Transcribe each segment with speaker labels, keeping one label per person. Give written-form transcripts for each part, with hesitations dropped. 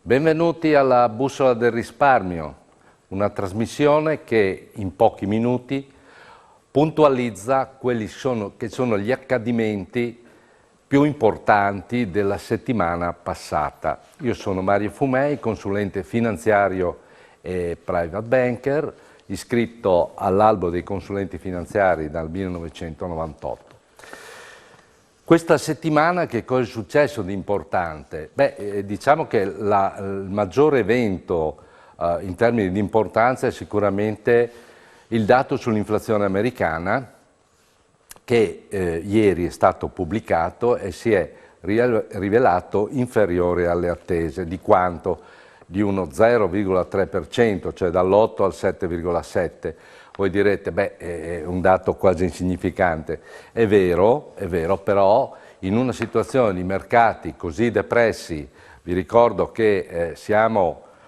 Speaker 1: Benvenuti alla Bussola del Risparmio, una trasmissione che in pochi minuti puntualizza quelli che sono gli accadimenti più importanti della settimana passata. Io sono Mario Fumei, consulente finanziario e private banker, iscritto all'albo dei consulenti finanziari dal 1998. Questa settimana che cosa è successo di importante? Diciamo che il maggiore evento in termini di importanza è sicuramente il dato sull'inflazione americana che ieri è stato pubblicato e si è rivelato inferiore alle attese. Di quanto? Di uno 0,3%, cioè dall'8 al 7,7%. Voi direte, è un dato quasi insignificante. È vero, però in una situazione di mercati così depressi, vi ricordo che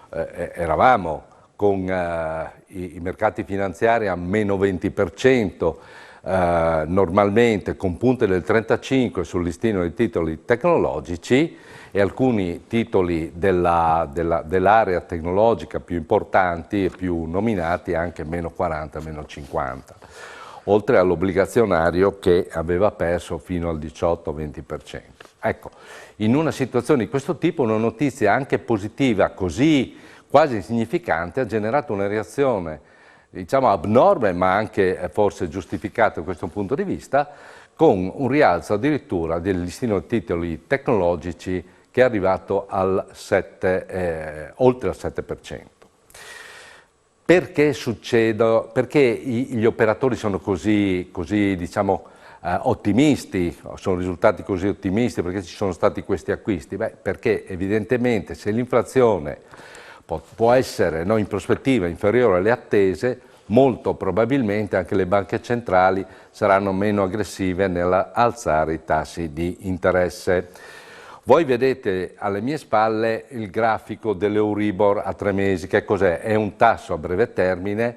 Speaker 1: eravamo con i mercati finanziari a meno 20%, normalmente con punte del 35% sul listino dei titoli tecnologici e alcuni titoli dell'area tecnologica più importanti e più nominati anche meno 40, meno 50, oltre all'obbligazionario che aveva perso fino al 18-20%. Ecco, in una situazione di questo tipo una notizia anche positiva, così quasi insignificante, ha generato una reazione, diciamo, abnorme, ma anche forse giustificata da questo punto di vista, con un rialzo addirittura del listino di titoli tecnologici che è arrivato al oltre al 7%. Perché succede? Perché gli operatori sono così diciamo, ottimisti, sono risultati così ottimisti, perché ci sono stati questi acquisti? Perché evidentemente se l'inflazione può essere in prospettiva inferiore alle attese, molto probabilmente anche le banche centrali saranno meno aggressive nell'alzare i tassi di interesse. Voi vedete alle mie spalle il grafico dell'Euribor a 3 mesi. Che cos'è? È un tasso a breve termine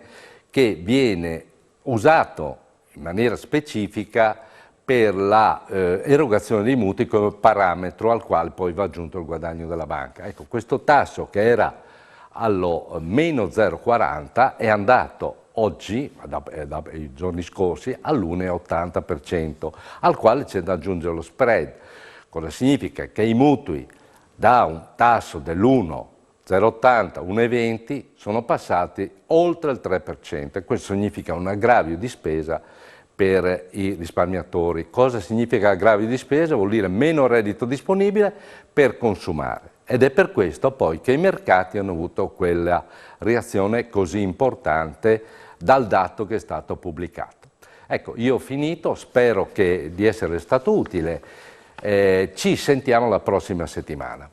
Speaker 1: che viene usato in maniera specifica per la erogazione dei mutui come parametro al quale poi va aggiunto il guadagno della banca. Ecco, questo tasso che era allo meno 0,40 è andato oggi, i giorni scorsi, all'1,80%, al quale c'è da aggiungere lo spread. Cosa significa? Che i mutui da un tasso dell'1,080, 1,20 sono passati oltre il 3% e questo significa un aggravio di spesa per i risparmiatori. Cosa significa aggravio di spesa? Vuol dire meno reddito disponibile per consumare. Ed è per questo poi che i mercati hanno avuto quella reazione così importante dal dato che è stato pubblicato. Ecco, io ho finito, spero di essere stato utile. Ci sentiamo la prossima settimana.